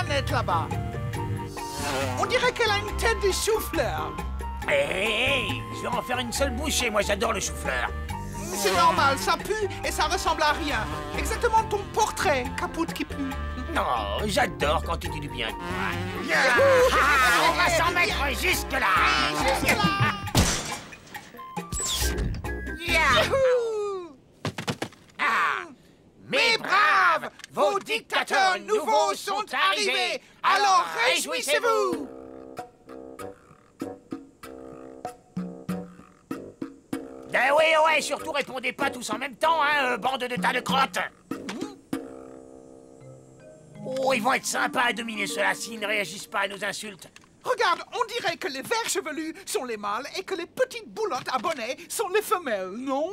planète là-bas. On dirait qu'elle a une tête de chou-fleur. Hé, je vais en faire une seule bouchée, moi j'adore le chou-fleur. C'est normal, ça pue et ça ressemble à rien. Exactement ton portrait, Capoute qui pue. Non, j'adore quand tu dis du bien. On va s'en mettre jusque là. Youhou! Mes braves, vos dictateurs nouveaux sont arrivés, alors réjouissez-vous! Eh oui, ouais, surtout répondez pas tous en même temps, hein, bande de tas de crottes! Oh, ils vont être sympas à dominer ceux-là s'ils ne réagissent pas à nos insultes. Regarde, on dirait que les verts chevelus sont les mâles et que les petites boulottes à bonnet sont les femelles, non?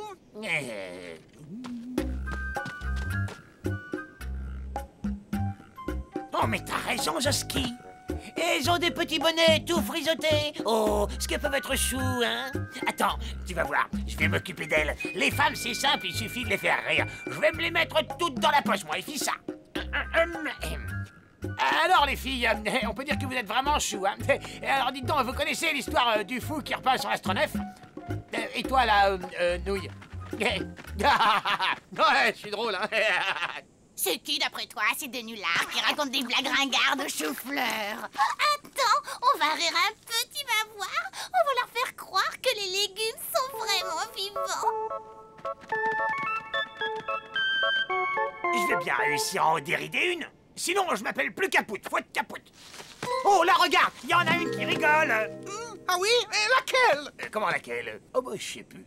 Oh, mais t'as raison, Joski. Et ils ont des petits bonnets tout frisottés. Oh, ce qu'elles peuvent être choux, hein? Attends, tu vas voir, je vais m'occuper d'elles. Les femmes, c'est simple, il suffit de les faire rire. Je vais me les mettre toutes dans la poche, moi, et fiche ça. Alors, les filles, on peut dire que vous êtes vraiment choux, hein? Alors, dites donc, vous connaissez l'histoire du fou qui repasse sur l'astronef? Et toi, là, Nouille? Ouais, je suis drôle, hein? C'est qui, d'après toi, ces deux nullards qui racontent des blagues ringardes aux choux-fleurs? Attends, on va rire un peu, tu vas voir. On va leur faire croire que les légumes sont vraiment vivants. Je vais bien réussir à en dérider une. Sinon, je m'appelle plus Capoute, faut être Capoute. Oh, là, regarde, il y en a une qui rigole. Ah oui? Et laquelle? Comment laquelle? Oh, bah, je sais plus.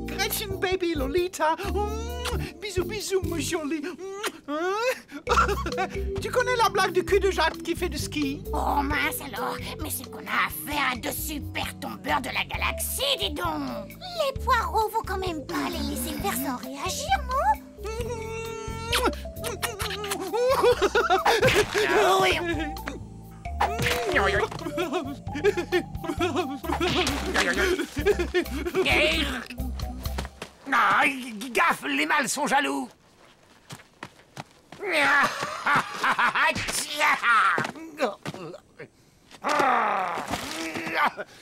Gretchen Baby Lolita. Bisous, bisous, mon joli. Tu connais la blague du cul de Jacques qui fait du ski? Oh mince alors, mais c'est qu'on a affaire à de super tombeurs de la galaxie, dis donc. Les poireaux vont quand même pas les laisser faire sans réagir, non? Oui. Ah, gaffe, les mâles sont jaloux.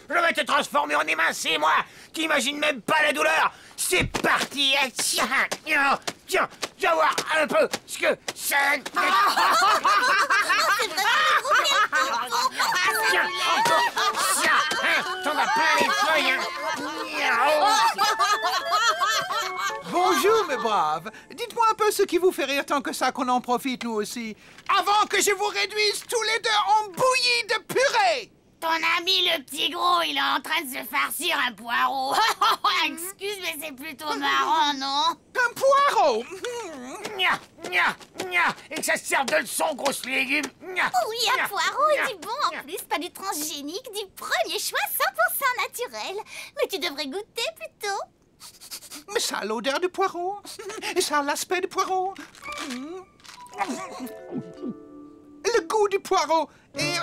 Je vais te transformer en émincé, moi. T'imagines même pas la douleur. C'est parti. Tiens, tiens, tu vas voir un peu ce que ça... Tiens, encore. Tiens, t'en as plein les feuilles. Bonjour, mes braves. Dites-moi un peu ce qui vous fait rire tant que ça qu'on en profite, nous aussi. Avant que je vous réduise tous les deux en bouillie de purée. Ton ami le petit gros, il est en train de se farcir un poireau. Excuse, mais c'est plutôt marrant, non? Un poireau? Nya, nya, nya. Et que ça se serve de leçon, grosse légumes. Nya, Oui, un poireau et du bon en plus, pas du transgénique, du premier choix 100% naturel. Mais tu devrais goûter plutôt. Mais ça a l'odeur du poireau. Et ça a l'aspect du poireau. Le goût du poireau. Et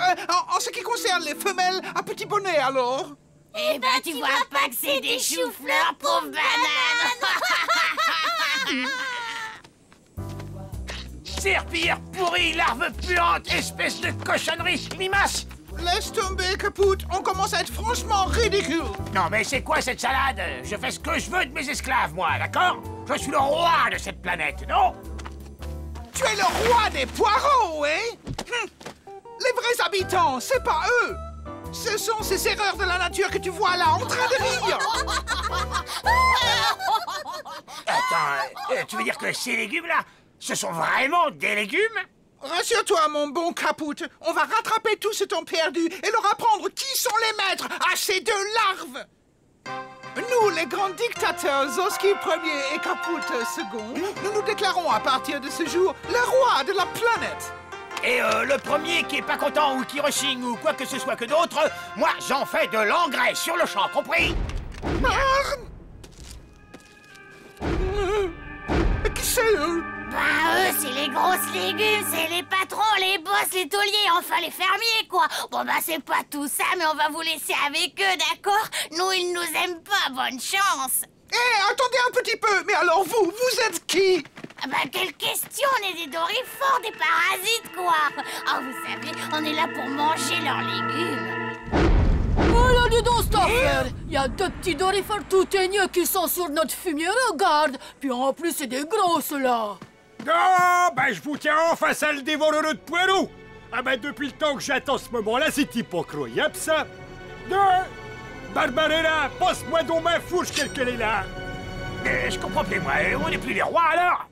en ce qui concerne les femelles à petit bonnet, alors? Eh ben, tu vois pas que c'est des choux-fleurs, pauvre banane. Serpillère pourrie, larve puante, espèce de cochonnerie, limace. Laisse tomber, Capoute. On commence à être franchement ridicule. Non, mais c'est quoi cette salade? Je fais ce que je veux de mes esclaves, moi, d'accord? Je suis le roi de cette planète, non? Tu es le roi des poireaux, hein? Les vrais habitants, c'est pas eux. Ce sont ces erreurs de la nature que tu vois là en train de rire. Attends, tu veux dire que ces légumes-là, ce sont vraiment des légumes? Rassure-toi, mon bon Capoute. On va rattraper tout ce temps perdu et leur apprendre qui sont les maîtres à ces deux larves. Nous, les grands dictateurs, Zoski Ier et Capoute II, nous nous déclarons à partir de ce jour le roi de la planète. Et le premier qui est pas content ou qui rechigne ou quoi que ce soit que d'autre, moi j'en fais de l'engrais sur le champ, compris? Qui c'est eux? Ben eux, c'est les grosses légumes, c'est les patrons, les boss, les tauliers, enfin les fermiers, quoi. Bon bah c'est pas tout ça, mais on va vous laisser avec eux, d'accord? Nous, ils nous aiment pas, bonne chance. Attendez un petit peu, mais alors vous êtes qui? bah quelle question, on est des dorifores, des parasites quoi. Oh vous savez, on est là pour manger leurs légumes. Oh là, dis donc, cette affaire! Il y a deux petits dorifores tout teigneux qui sont sur notre fumier, regarde! Puis en plus, c'est des gros, ceux-là! Non, ben je vous tiens enfin, sale dévoreur de poireaux! Ah ben depuis le temps que j'attends ce moment-là, c'est hypocrite, ça! Barbarella, passe-moi donc ma fourche qu'elle est là! Je comprends plus, moi. On n'est plus les rois, alors?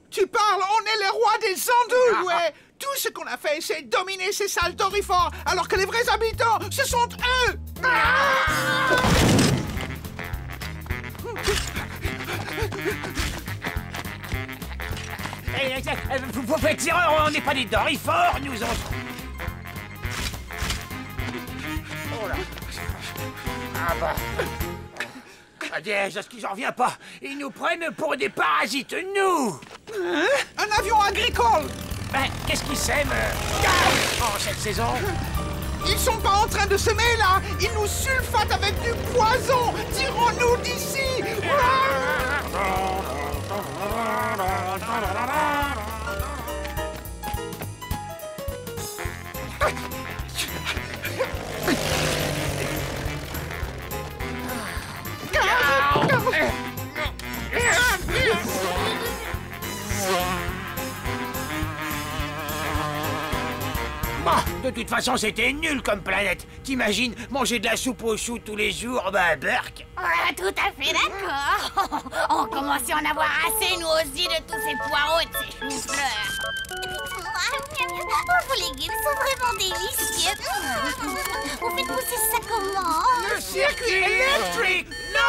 Tu parles, on est les rois des andouilles, ouais. Tout ce qu'on a fait, c'est dominer ces sales dorifores, alors que les vrais habitants, ce sont eux. Vous faites erreur, on n'est pas des dorifores, nous autres. Oh là. Ah bah... Ah, j'en reviens pas. Ils nous prennent pour des parasites, nous. Hein? Un avion agricole. Ben, qu'est-ce qu'ils sèment en cette saison? Ils sont pas en train de semer, là. Ils nous sulfatent avec du poison. Tirons-nous d'ici. De toute façon, c'était nul comme planète. T'imagines manger de la soupe aux choux tous les jours? Bah, berk. Tout à fait d'accord. On commence à en avoir assez, nous aussi, de tous ces poireaux et de ces choux-fleurs. Vos légumes sont vraiment délicieux. Vous faites pousser ça comment? Le circuit électrique. Non!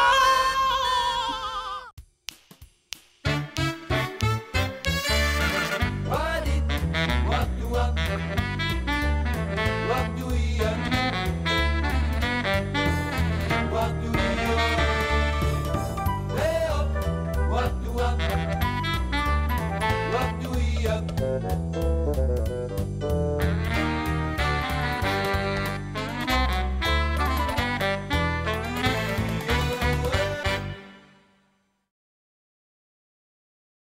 What do